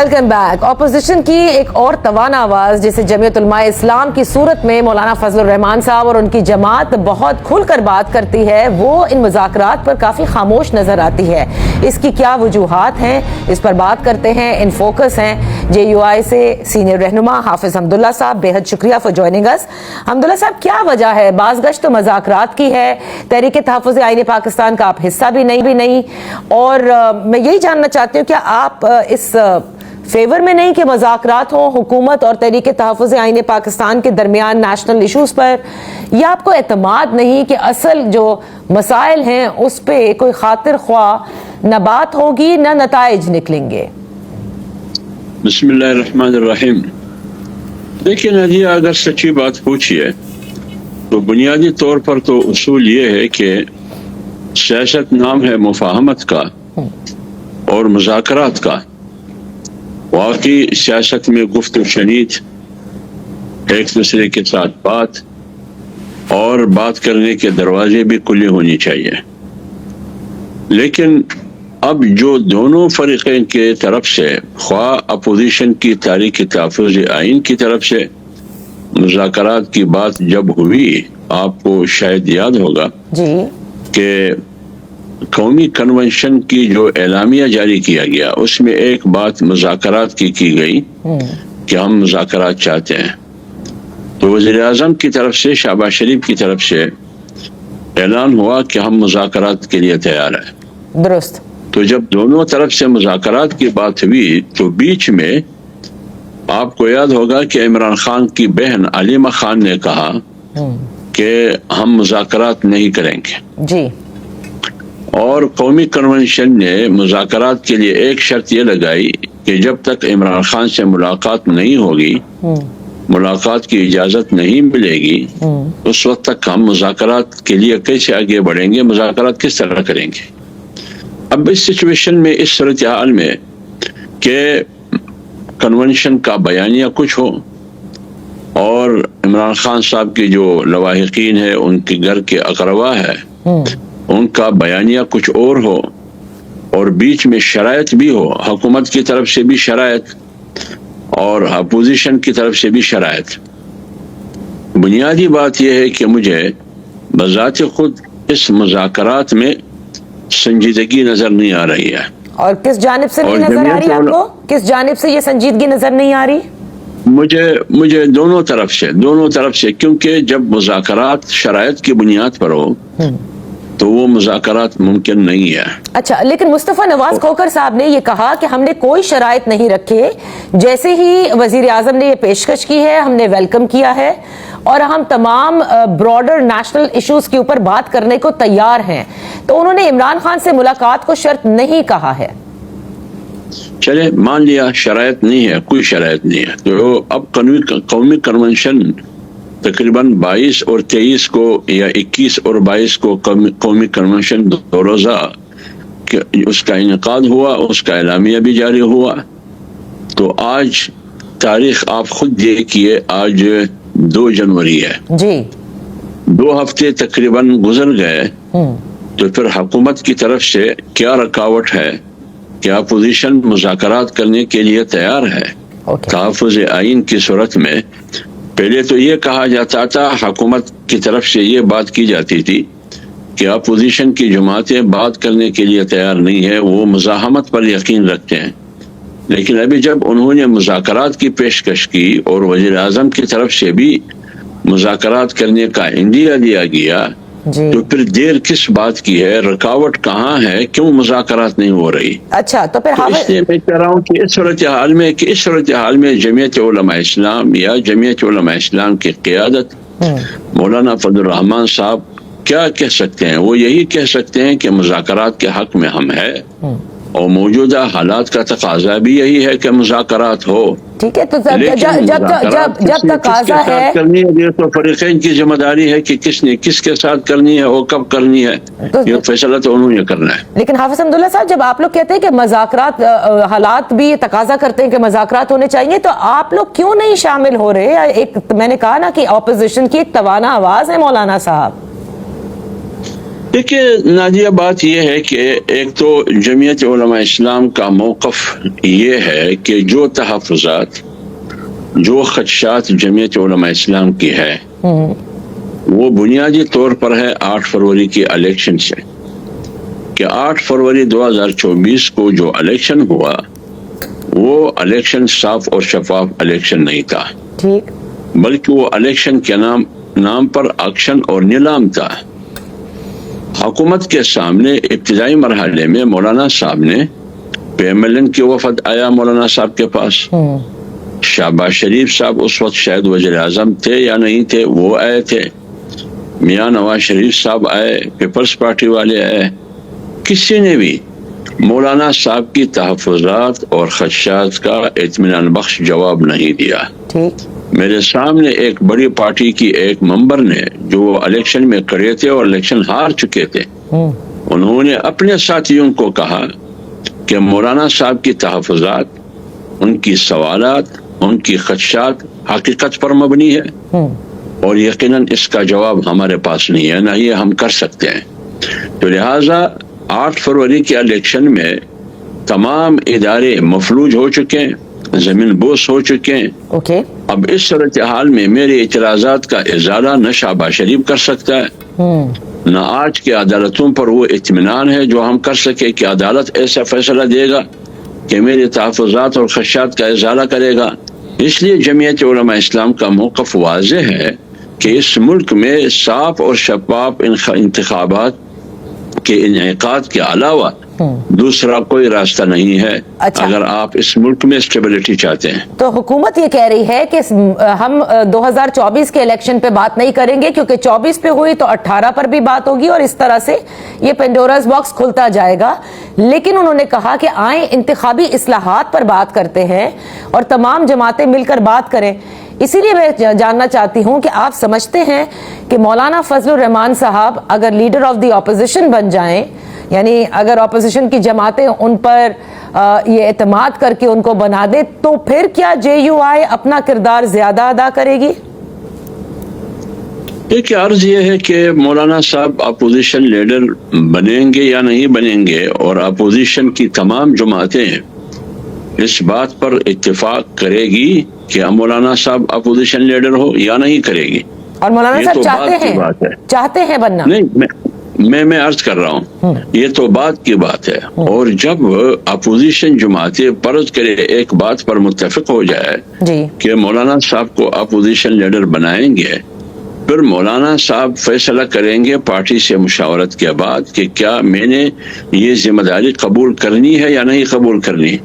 Welcome back. Opposition کی ایک اور توانا آواز جسے جمعیت علماء اسلام کی صورت میں مولانا فضل الرحمان صاحب اور ان کی جماعت بہت کھل کر بات کرتی ہے، وہ ان مذاکرات پر کافی خاموش نظر آتی ہے۔ اس کی کیا وجوہات ہیں، اس پر بات کرتے ہیں۔ ان فوکس ہیں جے یو آئی سے سینئر رہنما حافظ حمداللہ صاحب۔ بے حد شکریہ فار جوائننگ اس۔ حمداللہ صاحب، کیا وجہ ہے؟ بعض گشت تو مذاکرات کی ہے، تحریک تحفظ آئین پاکستان کا آپ حصہ بھی نہیں، اور میں یہی جاننا چاہتی ہوں کہ آپ اس فیور میں نہیں کہ مذاکرات ہوں حکومت اور تحریک تحفظ آئین پاکستان کے درمیان نیشنل ایشوز پر، یا آپ کو اعتماد نہیں کہ اصل جو مسائل ہیں اس پہ کوئی خاطر خواہ نہ بات ہوگی نہ نتائج نکلیں گے؟ بسم اللہ الرحمن الرحیم۔ دیکھیں نادیہ، اگر سچی بات پوچھیے تو بنیادی طور پر تو اصول یہ ہے کہ سیاست نام ہے مفاہمت کا اور مذاکرات کا۔ واقعی سیاست میں گفت و شنید، ایک دوسرے کے ساتھ بات اور بات کرنے کے دروازے بھی کھلے ہونی چاہیے، لیکن اب جو دونوں فریقین کے طرف سے، خواہ اپوزیشن کی تحریک تحفظ آئین کی طرف سے مذاکرات کی بات جب ہوئی، آپ کو شاید یاد ہوگا کہ قومی کنونشن کی جو اعلامیہ جاری کیا گیا اس میں ایک بات مذاکرات کی گئی کہ ہم مذاکرات چاہتے ہیں۔ تو وزیر اعظم کی طرف سے، شہباز شریف کی طرف سے اعلان ہوا کہ ہم مذاکرات کے لیے تیار ہیں۔ درست۔ تو جب دونوں طرف سے مذاکرات کی بات ہوئی تو بیچ میں آپ کو یاد ہوگا کہ عمران خان کی بہن علیمہ خان نے کہا کہ ہم مذاکرات نہیں کریں گے جی، اور قومی کنونشن نے مذاکرات کے لیے ایک شرط یہ لگائی کہ جب تک عمران خان سے ملاقات نہیں ہوگی، ملاقات کی اجازت نہیں ملے گی، اس وقت تک ہم مذاکرات کے لیے کیسے آگے بڑھیں گے، مذاکرات کس طرح کریں گے۔ اب اس سچویشن میں، اس صورتحال میں کہ کنونشن کا بیانیہ کچھ ہو اور عمران خان صاحب کی جو لواحقین ہے، ان کے گھر کے اقربا ہے، ان کا بیانیہ کچھ اور ہو، اور بیچ میں شرائط بھی ہو، حکومت کی طرف سے بھی شرائط اور اپوزیشن کی طرف سے بھی شرائط۔ بنیادی بات یہ ہے کہ مجھے بذات خود اس مذاکرات میں سنجیدگی نظر نہیں آ رہی ہے۔ اور کس جانب سے نہیں نظر آ رہی آپ کو؟ کس جانب سے یہ سنجیدگی نظر نہیں آ رہی؟ مجھے دونوں طرف سے، کیونکہ جب مذاکرات شرائط کی بنیاد پر ہو تو وہ مذاکرات ممکن نہیں ہے۔ اچھا، لیکن مصطفیٰ نواز کھوکھر صاحب نے یہ کہا کہ ہم نے کوئی شرائط نہیں رکھے، جیسے ہی وزیر اعظم نے یہ پیشکش کی ہے ہم نے ویلکم کیا ہے، اور ہم تمام براڈر نیشنل ایشوز کے اوپر بات کرنے کو تیار ہیں۔ تو انہوں نے عمران خان سے ملاقات کو شرط نہیں کہا ہے۔ چلے مان لیا شرائط نہیں ہے، کوئی شرائط نہیں ہے، تو اب قومی کنونشن تقریباً 22 اور 23 کو یا 21 اور 22 کو قومی کنونشن دو روزہ اس کا انعقاد ہوا، اس کا اعلامیہ بھی جاری ہوا۔ تو آج تاریخ آپ خود دیکھیے، آج 2 جنوری ہے جی، 2 ہفتے تقریباً گزر گئے۔ تو پھر حکومت کی طرف سے کیا رکاوٹ ہے کہ اپوزیشن مذاکرات کرنے کے لیے تیار ہے؟ تحفظ آئین کی صورت میں پہلے تو یہ کہا جاتا تھا، حکومت کی طرف سے یہ بات کی جاتی تھی کہ اپوزیشن کی جماعتیں بات کرنے کے لیے تیار نہیں ہے، وہ مزاحمت پر یقین رکھتے ہیں۔ لیکن ابھی جب انہوں نے مذاکرات کی پیشکش کی اور وزیر اعظم کی طرف سے بھی مذاکرات کرنے کا عندیہ دیا گیا، تو پھر دیر کس بات کی ہے؟ رکاوٹ کہاں ہے؟ کیوں مذاکرات نہیں ہو رہی؟ اچھا، تو پھر اس لیے میں کہہ رہا ہوں کہ اس صورتحال میں جمعیت علماء اسلام یا جمعیت علماء اسلام کی قیادت مولانا فضل الرحمان صاحب کیا کہہ سکتے ہیں؟ وہ یہی کہہ سکتے ہیں کہ مذاکرات کے حق میں ہم ہیں، اور موجودہ حالات کا تقاضا بھی یہی ہے کہ مذاکرات ہو۔ ٹھیک ہے، تو جب تقاضا ہے، تو فریقین کی ذمہ داری ہے کہ کس نے کس کے ساتھ کرنی ہے اور کب کرنی ہے، یہ فیصلہ تو انہوں نے کرنا ہے۔ لیکن حافظ حمداللہ صاحب، جب آپ لوگ کہتے ہیں کہ مذاکرات، حالات بھی تقاضا کرتے ہیں کہ مذاکرات ہونے چاہیے، تو آپ لوگ کیوں نہیں شامل ہو رہے؟ میں نے کہا نا کہ اپوزیشن کی ایک توانا آواز ہے مولانا صاحب۔ دیکھیے نادیہ، بات یہ ہے کہ ایک تو جمعیت علماء اسلام کا موقف یہ ہے کہ جو تحفظات، جو خدشات جمعیت علماء اسلام کی ہے وہ بنیادی طور پر ہے 8 فروری کی الیکشن سے، کہ 8 فروری 2024 کو جو الیکشن ہوا وہ الیکشن صاف اور شفاف الیکشن نہیں تھا، ٹھیک، بلکہ وہ الیکشن کے نام پر اکشن اور نیلام تھا۔ حکومت کے سامنے ابتدائی مرحلے میں مولانا صاحب نے PMLN کی وفد آیا مولانا صاحب کے پاس، شہباز شریف صاحب اس وقت شاید وزیر اعظم تھے یا نہیں تھے، وہ آئے تھے، میاں نواز شریف صاحب آئے، پیپلز پارٹی والے آئے، کسی نے بھی مولانا صاحب کی تحفظات اور خدشات کا اطمینان بخش جواب نہیں دیا۔ ٹھیک، میرے سامنے ایک بڑی پارٹی کی ایک ممبر نے، جو وہ الیکشن میں کھڑے تھے اور الیکشن ہار چکے تھے، انہوں نے اپنے ساتھیوں کو کہا کہ مولانا صاحب کی تحفظات، ان کی سوالات، ان کی خدشات حقیقت پر مبنی ہے اور یقیناً اس کا جواب ہمارے پاس نہیں ہے، نہ یہ ہم کر سکتے ہیں۔ تو لہٰذا 8 فروری کے الیکشن میں تمام ادارے مفلوج ہو چکے ہیں، زمین بوس ہو چکے ہیں۔ اوکے، اب اس صورتحال میں میرے اعتراضات کا ازالہ نہ شہباز شریف کر سکتا ہے، نہ آج کے عدالتوں پر وہ اطمینان ہے جو ہم کر سکے کہ عدالت ایسا فیصلہ دے گا کہ میرے تحفظات اور خدشات کا ازالہ کرے گا۔ اس لیے جمعیت علماء اسلام کا موقف واضح ہے کہ اس ملک میں صاف اور شفاف انتخابات کے انعقاد کے علاوہ دوسرا کوئی راستہ نہیں ہے، اچھا، اگر آپ اس ملک میں اسٹیبلٹی چاہتے ہیں۔ تو حکومت یہ کہہ رہی ہے کہ ہم 2024 کے الیکشن پہ بات نہیں کریں گے، کیونکہ 24 پہ ہوئی تو 18 پر بھی بات ہوگی اور اس طرح سے یہ پینڈوراز باکس کھلتا جائے گا۔ لیکن انہوں نے کہا کہ آئیں انتخابی اصلاحات پر بات کرتے ہیں اور تمام جماعتیں مل کر بات کریں۔ اسی لیے میں جاننا چاہتی ہوں کہ آپ سمجھتے ہیں کہ مولانا فضل الرحمان صاحب اگر لیڈر آف دی اپوزیشن بن جائیں، یعنی اگر اپوزیشن کی جماعتیں ان پر یہ اعتماد کر کے ان کو بنا دے، تو پھر کیا JUI اپنا کردار زیادہ ادا کرے گی؟ ایک عرض یہ ہے کہ مولانا صاحب اپوزیشن لیڈر بنیں گے یا نہیں بنیں گے، اور اپوزیشن کی تمام جماعتیں اس بات پر اتفاق کرے گی کہ مولانا صاحب اپوزیشن لیڈر ہو یا نہیں کرے گی۔ اور مولانا صاحب چاہتے ہیں بننا؟ نہیں، میں عرض کر رہا ہوں، یہ تو بات کی بات ہے، اور جب اپوزیشن جماعتیں فرض کرے ایک بات پر متفق ہو جائے کہ مولانا صاحب کو اپوزیشن لیڈر بنائیں گے، پھر مولانا صاحب فیصلہ کریں گے پارٹی سے مشاورت کے بعد کہ کیا میں نے یہ ذمہ داری قبول کرنی ہے یا نہیں قبول کرنی۔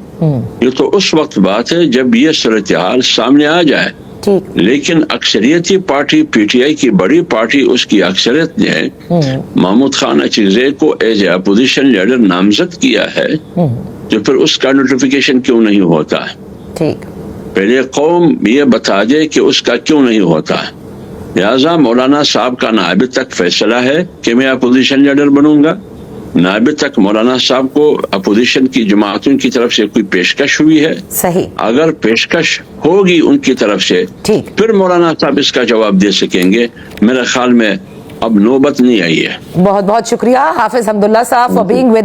یہ تو اس وقت بات ہے جب یہ صورتحال سامنے آ جائے۔ لیکن اکثریتی پارٹی PTI کی بڑی پارٹی، اس کی اکثریت نے محمود خان اچکزئی کو ایز اے اپوزیشن لیڈر نامزد کیا ہے، تو پھر اس کا نوٹیفیکیشن کیوں نہیں ہوتا؟ پہلے قوم یہ بتا دے کہ اس کا کیوں نہیں ہوتا۔ لہٰذا مولانا صاحب کا نہ ابھی تک فیصلہ ہے کہ میں اپوزیشن لیڈر بنوں گا، نہ ابھی تک مولانا صاحب کو اپوزیشن کی جماعتوں کی طرف سے کوئی پیشکش ہوئی ہے۔ صحیح، اگر پیشکش ہوگی ان کی طرف سے پھر مولانا صاحب اس کا جواب دے سکیں گے۔ میرے خیال میں اب نوبت نہیں آئی ہے۔ بہت بہت شکریہ حافظ حمداللہ صاحب for being with